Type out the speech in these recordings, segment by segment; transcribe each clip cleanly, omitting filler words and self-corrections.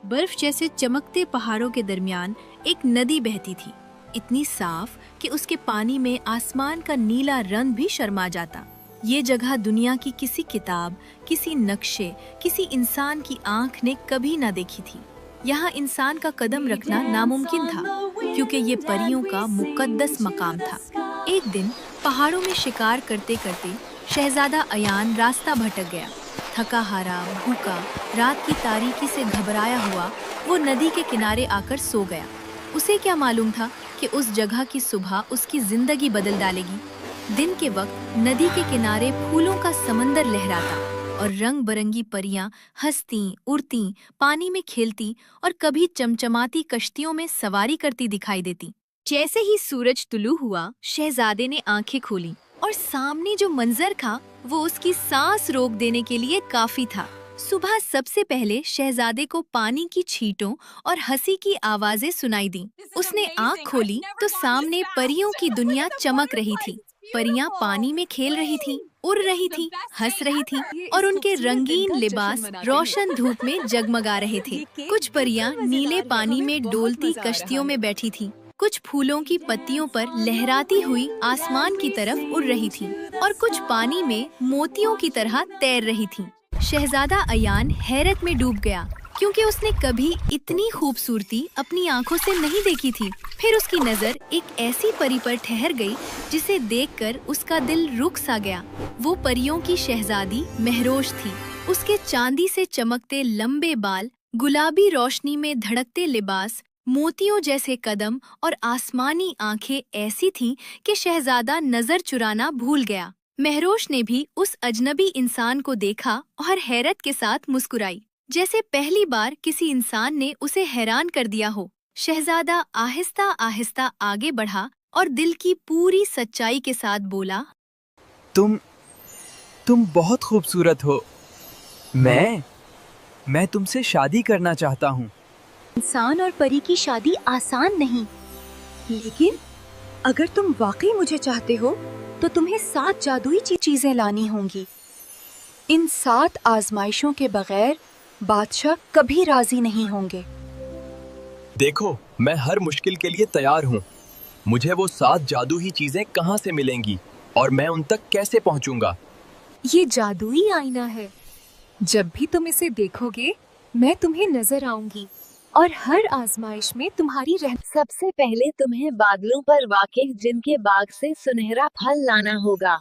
बर्फ जैसे चमकते पहाड़ों के दरमियान एक नदी बहती थी, इतनी साफ कि उसके पानी में आसमान का नीला रंग भी शर्मा जाता। ये जगह दुनिया की किसी किताब, किसी नक्शे, किसी इंसान की आंख ने कभी ना देखी थी। यहाँ इंसान का कदम रखना नामुमकिन था, क्योंकि ये परियों का मुकद्दस मकाम था। एक दिन पहाड़ों में शिकार करते करते शहजादा अयान रास्ता भटक गया। थका हारा, भूखा, रात की तारीकी से घबराया हुआ वो नदी के किनारे आकर सो गया। उसे क्या मालूम था कि उस जगह की सुबह उसकी जिंदगी बदल डालेगी। दिन के वक्त नदी के किनारे फूलों का समंदर लहराता और रंग बिरंगी परियां हंसती, उड़ती, पानी में खेलती और कभी चमचमाती कश्तियों में सवारी करती दिखाई देती। जैसे ही सूरज तुलू हुआ, शहजादे ने आंखें खोली और सामने जो मंजर था वो उसकी सांस रोक देने के लिए काफी था। सुबह सबसे पहले शहजादे को पानी की छींटों और हंसी की आवाजें सुनाई दी। उसने आंख खोली तो सामने परियों की दुनिया चमक रही थी। परियां पानी में खेल रही थीं, उड़ रही थीं, हंस रही थीं और उनके रंगीन लिबास रोशन धूप में जगमगा रहे थे। कुछ परियां नीले पानी में डोलती कश्तियों में बैठी थीं, कुछ फूलों की पत्तियों पर लहराती हुई आसमान की तरफ उड़ रही थीं और कुछ पानी में मोतियों की तरह तैर रही थीं। शहजादा अयान हैरत में डूब गया, क्योंकि उसने कभी इतनी खूबसूरती अपनी आंखों से नहीं देखी थी। फिर उसकी नजर एक ऐसी परी पर ठहर गई जिसे देखकर उसका दिल रुक सा गया। वो परियों की शहजादी महरोश थी। उसके चांदी से चमकते लंबे बाल, गुलाबी रोशनी में धड़कते लिबास, मोतियों जैसे कदम और आसमानी आंखें ऐसी थीं कि शहजादा नजर चुराना भूल गया। महरोश ने भी उस अजनबी इंसान को देखा और हैरत के साथ मुस्कुराई, जैसे पहली बार किसी इंसान ने उसे हैरान कर दिया हो। शहजादा आहिस्ता आहिस्ता आगे बढ़ा और दिल की पूरी सच्चाई के साथ बोला, तुम बहुत खूबसूरत हो। मैं तुमसे शादी करना चाहता हूँ। इंसान और परी की शादी आसान नहीं, लेकिन अगर तुम वाकई मुझे चाहते हो तो तुम्हें 7 जादुई चीजें लानी होंगी। इन 7 आजमाइशों के बगैर बादशाह कभी राजी नहीं होंगे। देखो, मैं हर मुश्किल के लिए तैयार हूँ। मुझे वो 7 जादुई चीजें कहाँ से मिलेंगी और मैं उन तक कैसे पहुँचूंगा? ये जादुई आईना है। जब भी तुम इसे देखोगे मैं तुम्हें नजर आऊंगी और हर आजमाइश में तुम्हारी सबसे पहले तुम्हें बादलों पर वाक़िह जिनके बाग से सुनहरा फल लाना होगा।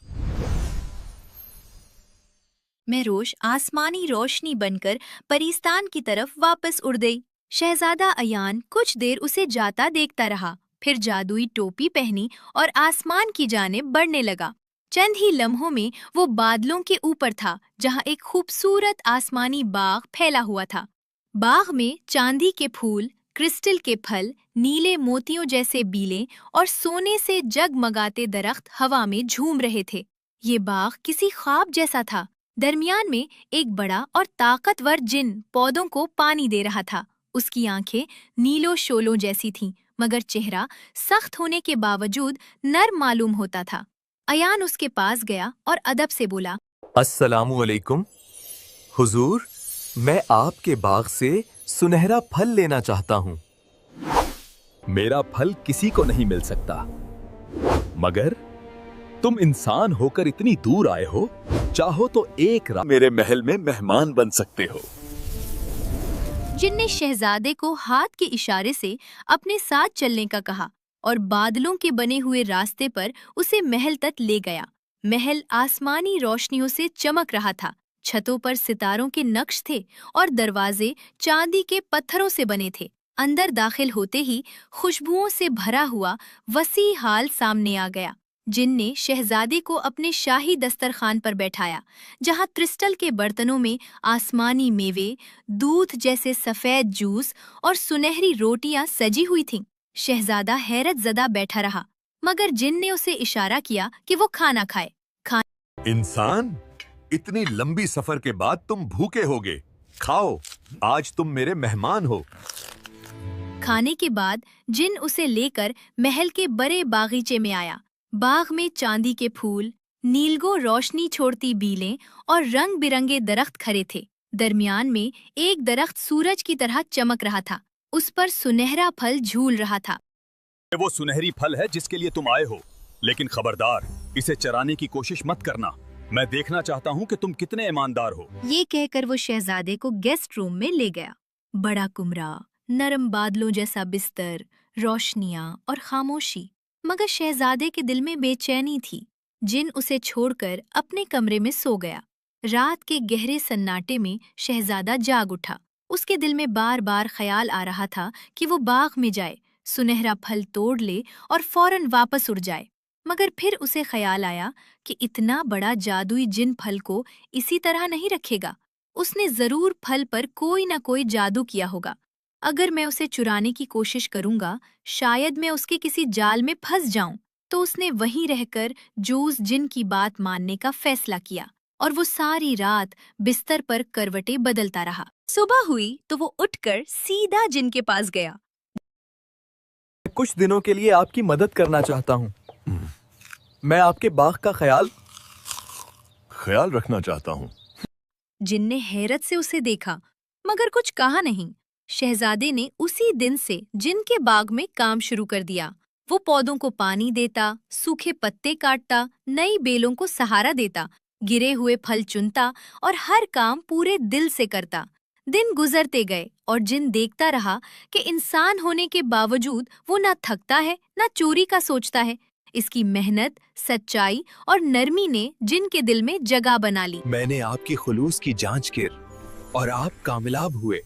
महरोश आसमानी रोशनी बनकर परिस्तान की तरफ वापस उड़ गई। शहजादा अयान कुछ देर उसे जाता देखता रहा, फिर जादुई टोपी पहनी और आसमान की जानिब बढ़ने लगा। चंद ही लम्हों में वो बादलों के ऊपर था, जहाँ एक खूबसूरत आसमानी बाग फैला हुआ था। बाग में चांदी के फूल, क्रिस्टल के फल, नीले मोतियों जैसे बीले और सोने से जगमगाते दरख्त हवा में झूम रहे थे। ये बाग किसी ख्वाब जैसा था। दरमियान में एक बड़ा और ताकतवर जिन पौधों को पानी दे रहा था। उसकी आंखें नीलो शोलों जैसी थीं, मगर चेहरा सख्त होने के बावजूद नर्म मालूम होता था। अयान उसके पास गया और अदब से बोला, अस्सलामु अलैकुम हुजूर, मैं आपके बाग से सुनहरा फल लेना चाहता हूँ। मेरा फल किसी को नहीं मिल सकता, मगर तुम इंसान होकर इतनी दूर आए हो, चाहो तो एक रात मेरे महल में मेहमान बन सकते हो। जिन ने शहजादे को हाथ के इशारे से अपने साथ चलने का कहा और बादलों के बने हुए रास्ते पर उसे महल तक ले गया। महल आसमानी रोशनियों से चमक रहा था। छतों पर सितारों के नक्श थे और दरवाजे चांदी के पत्थरों से बने थे। अंदर दाखिल होते ही खुशबुओं से भरा हुआ वसी हाल सामने आ गया। जिन ने शहजादे को अपने शाही दस्तरखान पर बैठाया, जहां क्रिस्टल के बर्तनों में आसमानी मेवे, दूध जैसे सफेद जूस और सुनहरी रोटियां सजी हुई थीं। शहजादा हैरत ज़दा बैठा रहा, मगर जिन ने उसे इशारा किया कि वो खाना खाए। इंसान, इतनी लंबी सफर के बाद तुम भूखे होगे। खाओ, आज तुम मेरे मेहमान हो। खाने के बाद जिन उसे लेकर महल के बड़े बागीचे में आया। बाग में चांदी के फूल, नीलगो रोशनी छोड़ती बीलें और रंग बिरंगे दरख्त खड़े थे। दरमियान में एक दरख्त सूरज की तरह चमक रहा था। उस पर सुनहरा फल झूल रहा था। ये वो सुनहरी फल है जिसके लिए तुम आए हो, लेकिन खबरदार, इसे चराने की कोशिश मत करना। मैं देखना चाहता हूँ कि तुम कितने ईमानदार हो। ये कहकर वो शहजादे को गेस्ट रूम में ले गया। बड़ा कमरा, नरम बादलों जैसा बिस्तर, रोशनियां और खामोशी। मगर शहजादे के दिल में बेचैनी थी। जिन उसे छोड़कर अपने कमरे में सो गया। रात के गहरे सन्नाटे में शहजादा जाग उठा। उसके दिल में बार बार ख्याल आ रहा था कि वो बाग में जाए, सुनहरा फल तोड़ ले और फौरन वापस उड़ जाए। मगर फिर उसे ख्याल आया कि इतना बड़ा जादुई जिन फल को इसी तरह नहीं रखेगा। उसने जरूर फल पर कोई न कोई जादू किया होगा। अगर मैं उसे चुराने की कोशिश करूंगा, शायद मैं उसके किसी जाल में फंस जाऊं। तो उसने वहीं रहकर जूस जिन की बात मानने का फैसला किया और वो सारी रात बिस्तर पर करवटें बदलता रहा। सुबह हुई तो वो उठकर सीधा जिन के पास गया। कुछ दिनों के लिए आपकी मदद करना चाहता हूँ। मैं आपके बाग का ख्याल रखना चाहता हूँ। जिन ने हैरत से उसे देखा मगर कुछ कहा नहीं। शहजादे ने उसी दिन से जिन के बाग में काम शुरू कर दिया। वो पौधों को पानी देता, सूखे पत्ते काटता, नई बेलों को सहारा देता, गिरे हुए फल चुनता और हर काम पूरे दिल से करता। दिन गुजरते गए और जिन देखता रहा कि इंसान होने के बावजूद वो ना थकता है ना चोरी का सोचता है। इसकी मेहनत, सच्चाई और नरमी ने जिन के दिल में जगह बना ली। मैंने आपकी खुलूस की जांच की और आप कामयाब हुए।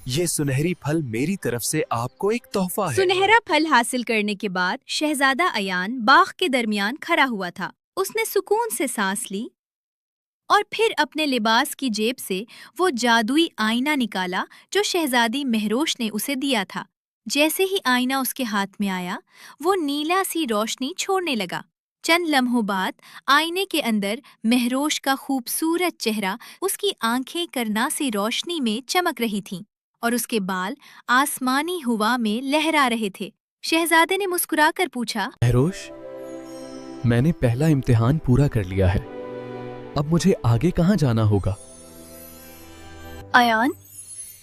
ये सुनहरी फल मेरी तरफ से आपको एक तोहफा है। सुनहरा फल हासिल करने के बाद शहजादा अयान बाग के दरमियान खड़ा हुआ था। उसने सुकून से सांस ली और फिर अपने लिबास की जेब से वो जादुई आईना निकाला जो शहजादी महरोश ने उसे दिया था। जैसे ही आईना उसके हाथ में आया, वो नीला सी रोशनी छोड़ने लगा। चंद लम्हों बाद आईने के अंदर महरोश का खूबसूरत चेहरा, उसकी आंखें करनासी रोशनी में चमक रही थीं और उसके बाल आसमानी हवा में लहरा रहे थे। शहजादे ने मुस्कुराकर पूछा, महरोश, मैंने पहला इम्तिहान पूरा कर लिया है। अब मुझे आगे कहाँ जाना होगा? अयान,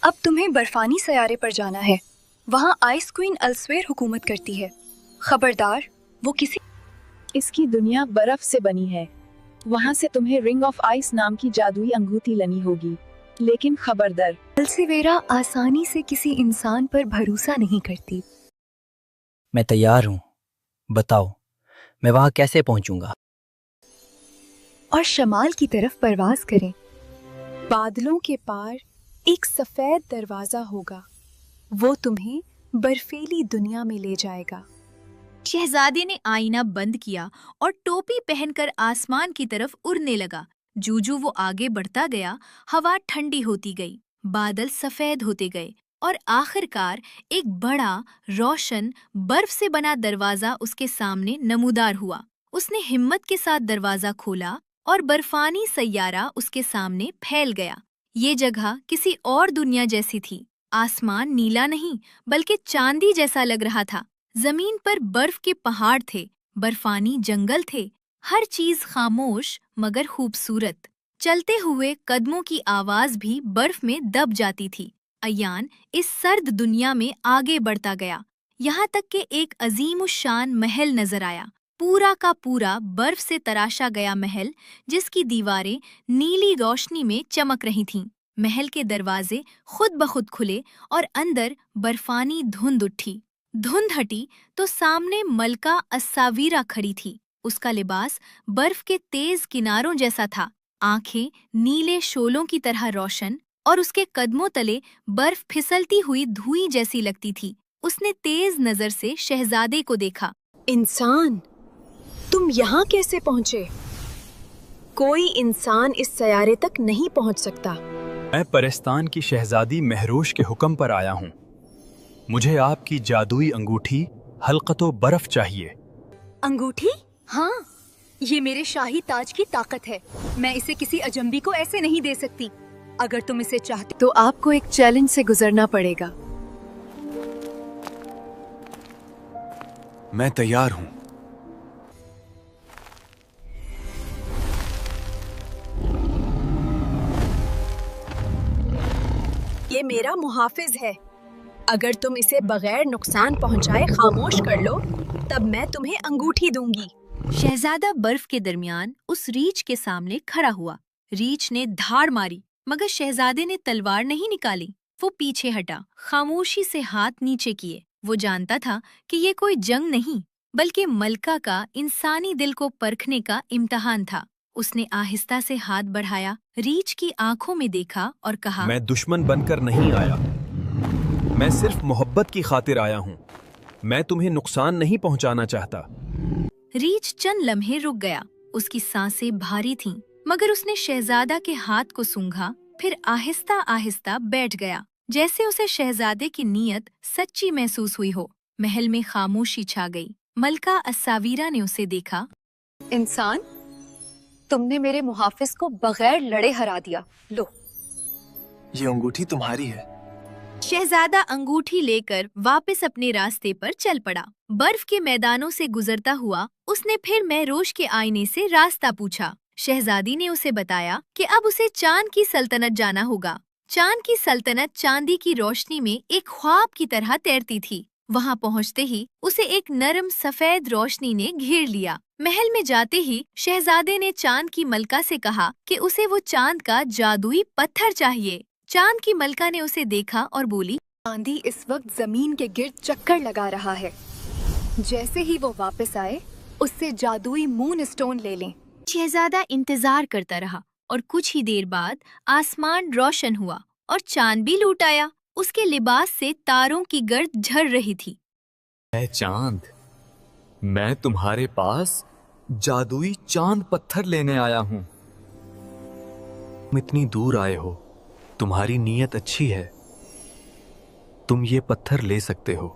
अब तुम्हें बर्फानी सयारे पर जाना है। वहाँ आइस क्वीन अल्सवेयर हुकूमत करती है। खबरदार, वो किसी इसकी दुनिया बर्फ से बनी है। वहाँ से तुम्हें रिंग ऑफ आइस नाम की जादुई अंगूठी लेनी होगी। लेकिन खबरदार, अल्सवेरा आसानी से किसी इंसान पर भरोसा नहीं करती। मैं तैयार हूँ। बताओ, मैं वहाँ कैसे पहुँचूंगा? और शमाल की तरफ परवाज करें। बादलों के पार एक सफेद दरवाजा होगा। वो तुम्हें बर्फीली दुनिया में ले जाएगा। शहजादे ने आईना बंद किया और टोपी पहनकर आसमान की तरफ उड़ने लगा। जूजू वो आगे बढ़ता गया, हवा ठंडी होती गई, बादल सफेद होते गए और आखिरकार एक बड़ा रोशन बर्फ से बना दरवाजा उसके सामने नमूदार हुआ। उसने हिम्मत के साथ दरवाजा खोला और बर्फानी सैयारा उसके सामने फैल गया। ये जगह किसी और दुनिया जैसी थी। आसमान नीला नहीं बल्कि चांदी जैसा लग रहा था। जमीन पर बर्फ के पहाड़ थे, बर्फानी जंगल थे, हर चीज खामोश मगर खूबसूरत। चलते हुए कदमों की आवाज भी बर्फ में दब जाती थी। अयान इस सर्द दुनिया में आगे बढ़ता गया, यहाँ तक कि एक अजीमुशान महल नजर आया। पूरा का पूरा बर्फ से तराशा गया महल, जिसकी दीवारें नीली रोशनी में चमक रही थीं। महल के दरवाजे खुद ब खुद खुले और अंदर बर्फानी धुंध उठी। धुंध हटी तो सामने मलका अस्सावीरा खड़ी थी। उसका लिबास बर्फ के तेज किनारों जैसा था, आंखें नीले शोलों की तरह रोशन और उसके कदमों तले बर्फ फिसलती हुई धुएं जैसी लगती थी। उसने तेज नजर से शहजादे को देखा। इंसान, तुम यहाँ कैसे पहुँचे? कोई इंसान इस सयारे तक नहीं पहुँच सकता। मैं परिस्तान की शहजादी महरोश के हुक्म पर आया हूँ। मुझे आपकी जादुई अंगूठी हल्क़तो बर्फ चाहिए। अंगूठी? हाँ, ये मेरे शाही ताज की ताकत है। मैं इसे किसी अजंबी को ऐसे नहीं दे सकती। अगर तुम इसे चाहते तो आपको एक चैलेंज से गुजरना पड़ेगा। मैं तैयार हूँ। یہ میرا محافظ ہے. اگر تم اسے بغیر نقصان پہنچائے خاموش کر لو تب میں تمہیں انگوٹھی دوں گی. شہزادہ برف کے درمیان اس ریچھ کے سامنے کھڑا ہوا. ریچھ نے دھاڑ ماری مگر شہزادے نے تلوار نہیں نکالی. وہ پیچھے ہٹا، خاموشی سے ہاتھ نیچے کیے. وہ جانتا تھا کہ یہ کوئی جنگ نہیں بلکہ ملکہ کا انسانی دل کو پرکھنے کا امتحان تھا. اس نے آہستہ سے ہاتھ بڑھایا، ریچھ کی آنکھوں میں دیکھا اور کہا، میں دشمن بن کر نہیں آیا، میں صرف محبت کی خاطر آیا ہوں. میں تمہیں نقصان نہیں پہنچانا چاہتا. ریچھ چند لمحے رک گیا. اس کی سانسیں بھاری تھیں مگر اس نے شہزادہ کے ہاتھ کو سونگھا، پھر آہستہ آہستہ بیٹھ گیا جیسے اسے شہزادے کی نیت سچی محسوس ہوئی ہو. محل میں خاموشی چھا گئی. ملکہ الساویرہ نے اسے دیکھا. انسان، تم نے میرے محافظ کو بغیر لڑے ہرا دیا. لو. یہ انگوٹھی تمہاری ہے. شہزادہ انگوٹھی لے کر واپس اپنے راستے پر چل پڑا. برف کے میدانوں سے گزرتا ہوا اس نے پھر مہروش کے آئینے سے راستہ پوچھا. شہزادی نے اسے بتایا کہ اب اسے چاند کی سلطنت جانا ہوگا. چاند کی سلطنت چاندی کی روشنی میں ایک خواب کی طرح تیرتی تھی. وہاں پہنچتے ہی اسے ایک نرم سفید روشنی نے گھیر لیا. محل میں جاتے ہی شہزادے نے چاند کی ملکہ سے کہا کہ اسے وہ چاند کا جادوئی پتھر چاہیے. چاند کی ملکہ نے اسے دیکھا اور بولی، چاندی اس وقت زمین کے گرد چکر لگا رہا ہے. جیسے ہی وہ واپس آئے اس سے جادوئی مون اسٹون لے لیں. شہزادہ انتظار کرتا رہا اور کچھ ہی دیر بعد آسمان روشن ہوا اور چاند بھی لوٹ آیا. اس کے لباس سے تاروں کی گرد جھڑ رہی تھی. اے چاند، میں تمہارے پاس جادوئی چاند پتھر لینے آیا ہوں. تم اتنی دور آئے ہو، تمہاری نیت اچھی ہے، تم یہ پتھر لے سکتے ہو.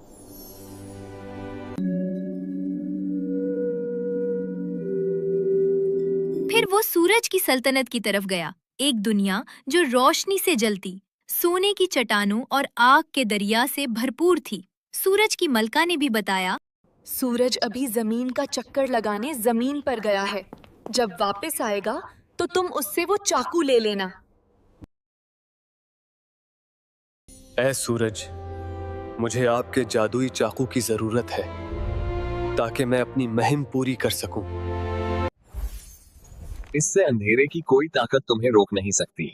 پھر وہ سورج کی سلطنت کی طرف گیا. ایک دنیا جو روشنی سے جلتی، سونے کی چٹانوں اور آگ کے دریا سے بھرپور تھی. سورج کی ملکہ نے بھی بتایا، سورج ابھی زمین کا چکر لگانے زمین پر گیا ہے. جب واپس آئے گا تو تم اس سے وہ چاقو لے لینا. اے سورج، مجھے آپ کے جادوئی چاقو کی ضرورت ہے تاکہ میں اپنی مہم پوری کر سکوں. اس سے اندھیرے کی کوئی طاقت تمہیں روک نہیں سکتی.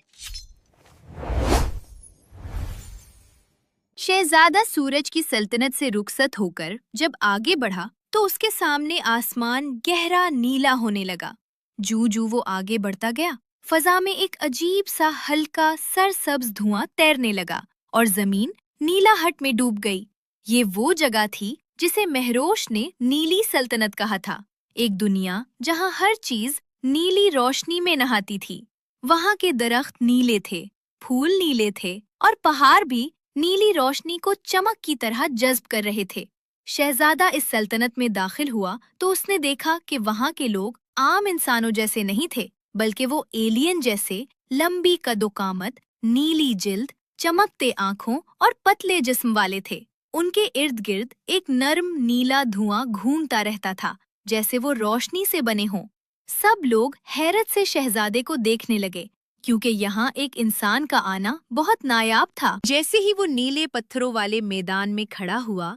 شہزادہ سورج کی سلطنت سے رخصت ہو کر جب آگے بڑھا تو اس کے سامنے آسمان گہرا نیلا ہونے لگا. جو وہ آگے بڑھتا گیا فضا میں ایک عجیب سا ہلکا سرسبز دھواں تیرنے لگا اور زمین نیلا ہٹ میں ڈوب گئی. یہ وہ جگہ تھی جسے مہروش نے نیلی سلطنت کہا تھا. ایک دنیا جہاں ہر چیز نیلی روشنی میں نہاتی تھی. وہاں کے درخت نیلے تھے، پھول نیلے تھے اور پہاڑ بھی نیلی روشنی کو چمک کی طرح جذب کر رہے تھے. شہزادہ اس سلطنت میں داخل ہوا تو اس نے دیکھا کہ وہاں کے لوگ عام انسانوں جیسے نہیں تھے بلکہ وہ ایلین جیسے لمبی قد و قامت، نیلی جلد، چمکتے آنکھوں اور پتلے جسم والے تھے. ان کے ارد گرد ایک نرم نیلا دھواں گھومتا رہتا تھا جیسے وہ روشنی سے بنے ہوں. سب لوگ حیرت سے شہزادے کو دیکھنے لگے کیونکہ یہاں ایک انسان کا آنا بہت نایاب تھا. جیسے ہی وہ نیلے پتھروں والے میدان میں کھڑا ہوا،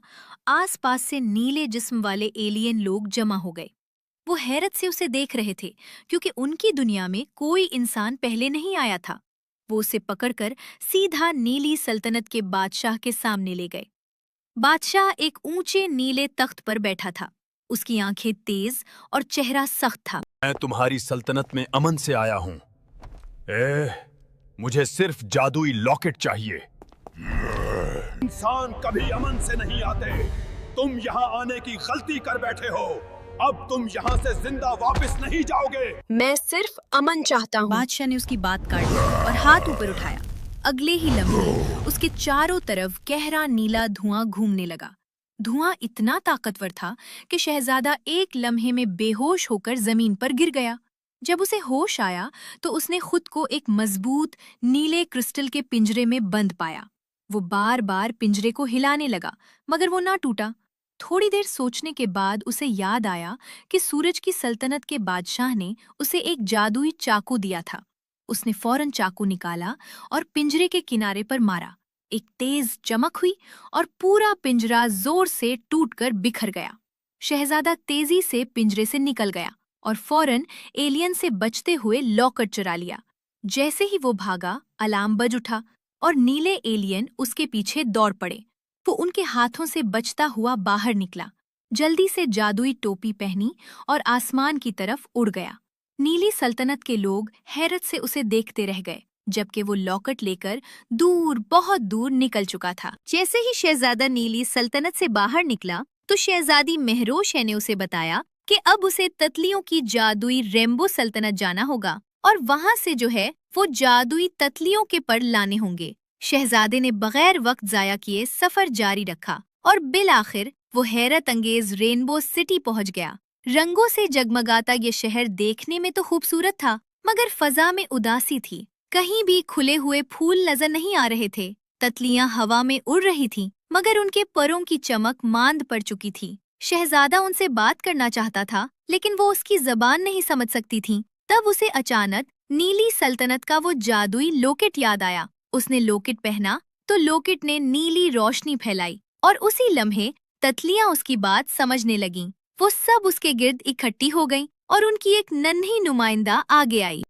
آس پاس سے نیلے جسم والے ایلین لوگ جمع ہو گئے. وہ حیرت سے اسے دیکھ رہے تھے کیونکہ ان کی دنیا میں کوئی انسان پہلے نہیں آیا تھا. وہ اسے پکڑ کر سیدھا نیلی سلطنت کے بادشاہ کے سامنے لے گئے. بادشاہ ایک اونچے نیلے تخت پر بیٹھا تھا. اس کی آنکھیں تیز اور چہرہ سخت تھا. میں تمہاری سلطنت میں امن سے آیا ہوں. مجھے صرف جادوئی لاکٹ چاہیے. انسان کبھی امن سے نہیں آتے. تم یہاں آنے کی غلطی کر بیٹھے ہو. اب تم یہاں سے زندہ واپس نہیں جاؤ گے. میں صرف امن چاہتا ہوں. بادشاہ نے اس کی بات کاٹ دی اور ہاتھ اوپر اٹھایا. اگلے ہی لمحے اس کے چاروں طرف گہرا نیلا دھواں گھومنے لگا. دھواں اتنا طاقتور تھا کہ شہزادہ ایک لمحے میں بے ہوش ہو کر زمین پر گر گیا. جب اسے ہوش آیا تو اس نے خود کو ایک مضبوط نیلے کرسٹل کے پنجرے میں بند پایا. وہ بار بار پنجرے کو ہلانے لگا مگر وہ نہ ٹوٹا. تھوڑی دیر سوچنے کے بعد اسے یاد آیا کہ سورج کی سلطنت کے بادشاہ نے اسے ایک جادوئی چاقو دیا تھا. उसने फौरन चाकू निकाला और पिंजरे के किनारे पर मारा। एक तेज चमक हुई और पूरा पिंजरा जोर से टूटकर बिखर गया। शहजादा तेजी से पिंजरे से निकल गया और फौरन एलियन से बचते हुए लॉकेट चुरा लिया। जैसे ही वो भागा, अलार्म बज उठा और नीले एलियन उसके पीछे दौड़ पड़े। वो उनके हाथों से बचता हुआ बाहर निकला, जल्दी से जादुई टोपी पहनी और आसमान की तरफ उड़ गया। नीली सल्तनत के लोग हैरत से उसे देखते रह गए, जबकि वो लॉकेट लेकर दूर, बहुत दूर निकल चुका था। जैसे ही शहजादा नीली सल्तनत से बाहर निकला तो शहजादी महरोश ने उसे बताया कि अब उसे ततलियों की जादुई रेम्बो सल्तनत जाना होगा और वहाँ से जो है वो जादुई ततलियों के पर लाने होंगे। शहजादे ने बगैर वक्त जाया किए सफर जारी रखा और बिलाखिर वो हैरत अंगेज रेनबो सिटी पहुँच गया। रंगों से जगमगाता ये शहर देखने में तो खूबसूरत था, मगर फजा में उदासी थी। कहीं भी खुले हुए फूल नजर नहीं आ रहे थे। ततलियां हवा में उड़ रही थीं, मगर उनके परों की चमक मांद पड़ चुकी थी। शहजादा उनसे बात करना चाहता था, लेकिन वो उसकी जबान नहीं समझ सकती थी। तब उसे अचानक नीली सल्तनत का वो जादुई लॉकेट याद आया। उसने लॉकेट पहना तो लॉकेट ने नीली रोशनी फैलाई और उसी लम्हे ततलियां उसकी बात समझने लगीं। वो सब उसके गिर्द इकट्ठी हो गईं और उनकी एक नन्ही नुमाइंदा आगे आई।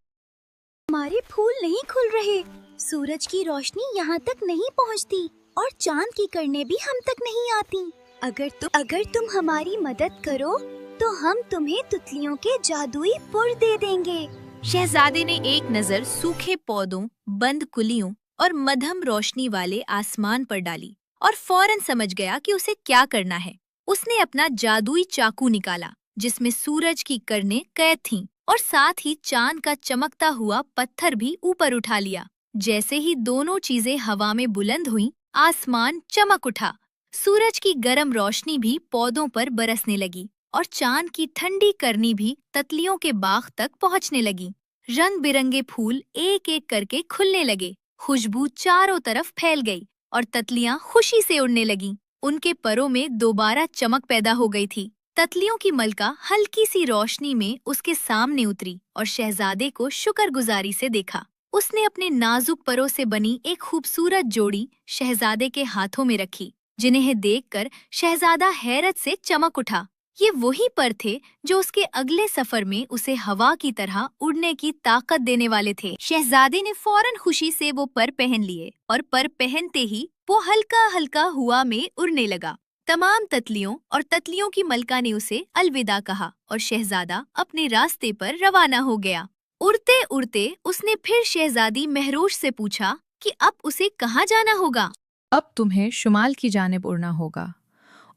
हमारे फूल नहीं खुल रहे, सूरज की रोशनी यहाँ तक नहीं पहुँचती और चांद की किरणें भी हम तक नहीं आती। अगर तुम हमारी मदद करो तो हम तुम्हें तितलियों के जादुई पुर दे देंगे। शहजादे ने एक नजर सूखे पौधों, बंद कुलियों और मध्यम रोशनी वाले आसमान पर डाली और फौरन समझ गया कि उसे क्या करना है। उसने अपना जादुई चाकू निकाला, जिसमें सूरज की किरणें कैद थीं, और साथ ही चांद का चमकता हुआ पत्थर भी ऊपर उठा लिया। जैसे ही दोनों चीजें हवा में बुलंद हुईं, आसमान चमक उठा। सूरज की गर्म रोशनी भी पौधों पर बरसने लगी और चांद की ठंडी करनी भी ततलियों के बाग तक पहुंचने लगी। रंग बिरंगे फूल एक एक करके खुलने लगे, खुशबू चारों तरफ फैल गई और ततलियां खुशी से उड़ने लगीं। उनके परों में दोबारा चमक पैदा हो गई थी। ततलियों की मलका हल्की सी रोशनी में उसके सामने उतरी और शहजादे को शुक्रगुजारी से देखा। उसने अपने नाजुक परों से बनी एक खूबसूरत जोड़ी शहजादे के हाथों में रखी, जिन्हें देखकर शहजादा हैरत से चमक उठा। ये वही पर थे जो उसके अगले सफर में उसे हवा की तरह उड़ने की ताकत देने वाले थे। शहजादे ने फौरन खुशी से वो पर पहन लिए और पर पहनते ही वो हल्का हल्का हुआ में उड़ने लगा। तमाम ततलियों और ततलियों की मलका ने उसे अलविदा कहा और शहजादा अपने रास्ते पर रवाना हो गया। उड़ते उड़ते उसने फिर शहजादी महरोश से पूछा कि अब उसे कहाँ जाना होगा। अब तुम्हें शुमाल की जानिब उड़ना होगा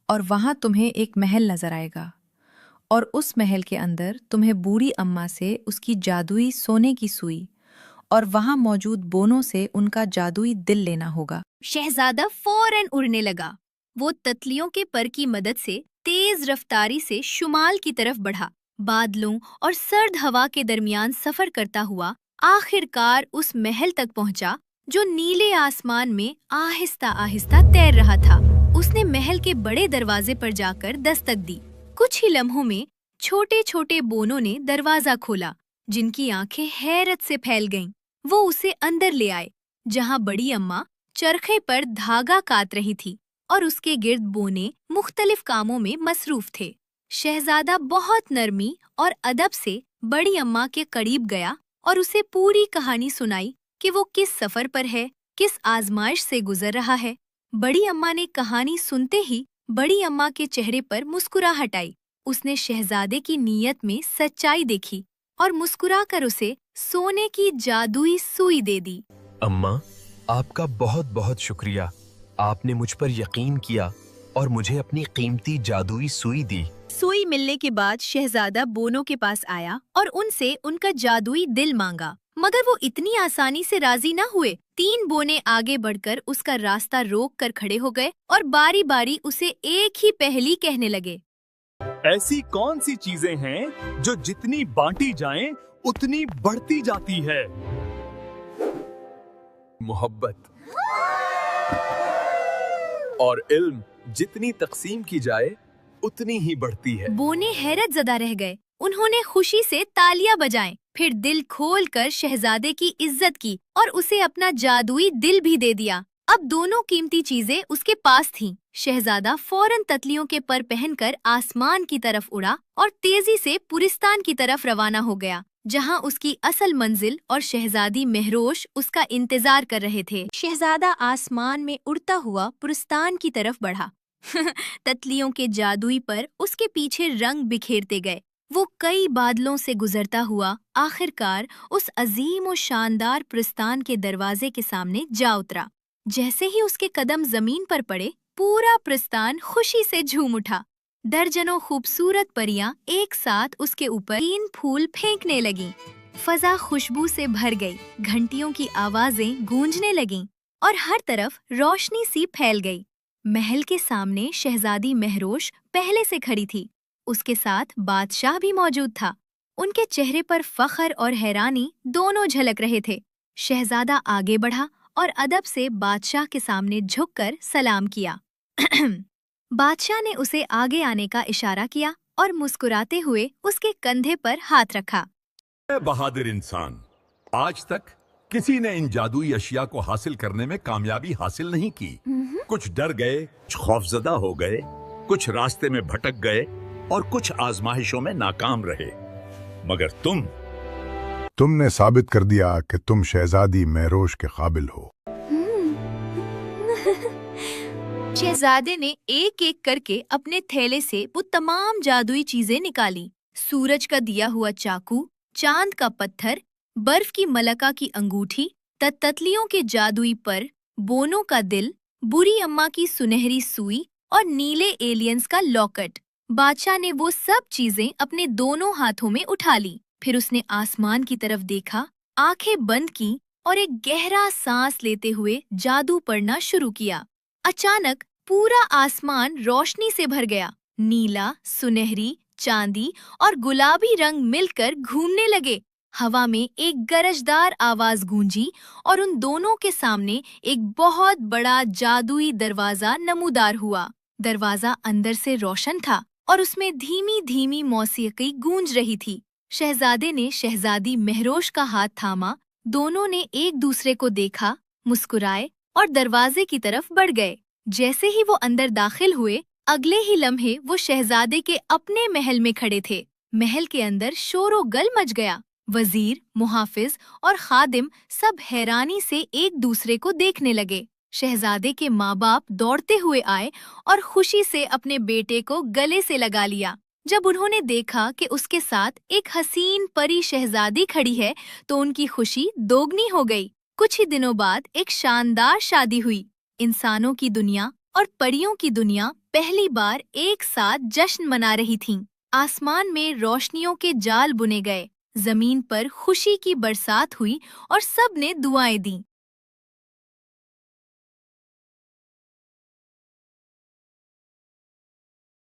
और वहाँ तुम्हें एक महल नजर आएगा और उस महल के अंदर तुम्हें बूढ़ी अम्मा से उसकी जादुई सोने की सुई और वहाँ मौजूद बोनों से उनका जादुई दिल लेना होगा। शहजादा फौरन उड़ने लगा। वो ततलियों के पर की मदद से तेज रफ्तारी से शुमाल की तरफ बढ़ा। बादलों और सर्द हवा के दरमियान सफर करता हुआ आखिरकार उस महल तक पहुंचा जो नीले आसमान में आहिस्ता आहिस्ता तैर रहा था। उसने महल के बड़े दरवाजे पर जाकर दस्तक दी। कुछ ही लम्हों में छोटे छोटे बोनों ने दरवाजा खोला, जिनकी आंखें हैरत से फैल गईं। वो उसे अंदर ले आए, जहां बड़ी अम्मा चरखे पर धागा काट रही थी और उसके गिर्द बोने मुख्तलिफ कामों में मसरूफ थे। शहजादा बहुत नरमी और अदब से बड़ी अम्मा के करीब गया और उसे पूरी कहानी सुनाई कि वो किस सफर पर है, किस आजमाइश से गुजर रहा है। बड़ी अम्मा ने कहानी सुनते ही बड़ी अम्मा के चेहरे पर मुस्कुराहट आई। उसने शहजादे की नीयत में सच्चाई देखी और मुस्कुराकर उसे सोने की जादुई सुई दे दी। अम्मा, आपका बहुत बहुत शुक्रिया। आपने मुझ पर यकीन किया और मुझे अपनी कीमती जादुई सुई दी। सुई मिलने के बाद शहजादा बोनों के पास आया और उनसे उनका जादुई दिल मांगा, मगर वो इतनी आसानी से राजी न हुए। 3 बोने आगे बढ़कर उसका रास्ता रोक कर खड़े हो गए और बारी बारी उसे एक ही पहेली कहने लगे। ऐसी कौन सी चीजें हैं जो जितनी बांटी जाएं उतनी बढ़ती जाती है? मोहब्बत और इल्म जितनी तकसीम की जाए उतनी ही बढ़ती है। बोने हैरत ज़दा रह गए। उन्होंने खुशी से तालियां बजाएं। پھر دل کھول کر شہزادے کی عزت کی اور اسے اپنا جادوئی دل بھی دے دیا۔ اب دونوں قیمتی چیزیں اس کے پاس تھیں۔ شہزادہ فوراً تتلیوں کے پر پہن کر آسمان کی طرف اڑا اور تیزی سے پورستان کی طرف روانہ ہو گیا، جہاں اس کی اصل منزل اور شہزادی مہروش اس کا انتظار کر رہے تھے۔ شہزادہ آسمان میں اڑتا ہوا پورستان کی طرف بڑھا۔ تتلیوں کے جادوئی پر اس کے پیچھے رنگ بکھیرتے گئے۔ وہ کئی بادلوں سے گزرتا ہوا آخرکار اس عظیم و شاندار پورستان کے دروازے کے سامنے جا اترا۔ جیسے ہی اس کے قدم زمین پر پڑے، پورا پورستان خوشی سے جھوم اٹھا۔ درجنوں خوبصورت پریاں ایک ساتھ اس کے اوپر تین پھول پھینکنے لگیں۔ فضا خوشبو سے بھر گئی، گھنٹیوں کی آوازیں گونجنے لگیں اور ہر طرف روشنی سی پھیل گئی۔ محل کے سامنے شہزادی مہروش پہلے سے کھڑی تھی۔ اس کے ساتھ بادشاہ بھی موجود تھا۔ ان کے چہرے پر فخر اور حیرانی دونوں جھلک رہے تھے۔ شہزادہ آگے بڑھا اور ادب سے بادشاہ کے سامنے جھک کر سلام کیا۔ بادشاہ نے اسے آگے آنے کا اشارہ کیا اور مسکراتے ہوئے اس کے کندھے پر ہاتھ رکھا۔ اے بہادر انسان، آج تک کسی نے ان جادوئی اشیاء کو حاصل کرنے میں کامیابی حاصل نہیں کی۔ کچھ ڈر گئے، کچھ خوفزدہ ہو گئے، کچھ راستے میں بھٹک گئے اور کچھ آزمائشوں میں ناکام رہے، مگر تم نے ثابت کر دیا کہ تم شہزادی مہروش کے قابل ہو۔ شہزادے نے ایک ایک کر کے اپنے تھیلے سے وہ تمام جادوئی چیزیں نکالی۔ سورج کا دیا ہوا چاقو، چاند کا پتھر، برف کی ملکہ کی انگوٹھی، تتلیوں کے جادوئی پر، بونوں کا دل، بری اماں کی سنہری سوئی اور نیلے ایلینز کا لاکٹ۔ بادشاہ نے وہ سب چیزیں اپنے دونوں ہاتھوں میں اٹھا لی۔ پھر اس نے آسمان کی طرف دیکھا، آنکھیں بند کی اور ایک گہرا سانس لیتے ہوئے جادو پڑھنا شروع کیا۔ اچانک پورا آسمان روشنی سے بھر گیا۔ نیلا، سنہری، چاندی اور گلابی رنگ مل کر گھومنے لگے۔ ہوا میں ایک گرجدار آواز گونجی اور ان دونوں کے سامنے ایک بہت بڑا جادوئی دروازہ نمودار ہوا۔ دروازہ اندر سے روشن تھا اور اس میں دھیمی دھیمی موسیقی گونج رہی تھی۔ شہزادے نے شہزادی مہروش کا ہاتھ تھاما، دونوں نے ایک دوسرے کو دیکھا، مسکرائے اور دروازے کی طرف بڑھ گئے۔ جیسے ہی وہ اندر داخل ہوئے، اگلے ہی لمحے وہ شہزادے کے اپنے محل میں کھڑے تھے۔ محل کے اندر شور و گل مچ گیا۔ وزیر، محافظ اور خادم سب حیرانی سے ایک دوسرے کو دیکھنے لگے۔ شہزادے کے ماں باپ دوڑتے ہوئے آئے اور خوشی سے اپنے بیٹے کو گلے سے لگا لیا۔ جب انہوں نے دیکھا کہ اس کے ساتھ ایک حسین پری شہزادی کھڑی ہے تو ان کی خوشی دوگنی ہو گئی۔ کچھ ہی دنوں بعد ایک شاندار شادی ہوئی۔ انسانوں کی دنیا اور پریوں کی دنیا پہلی بار ایک ساتھ جشن منا رہی تھیں۔ آسمان میں روشنیوں کے جال بنے گئے، زمین پر خوشی کی برسات ہوئی اور سب نے دعائیں دیں۔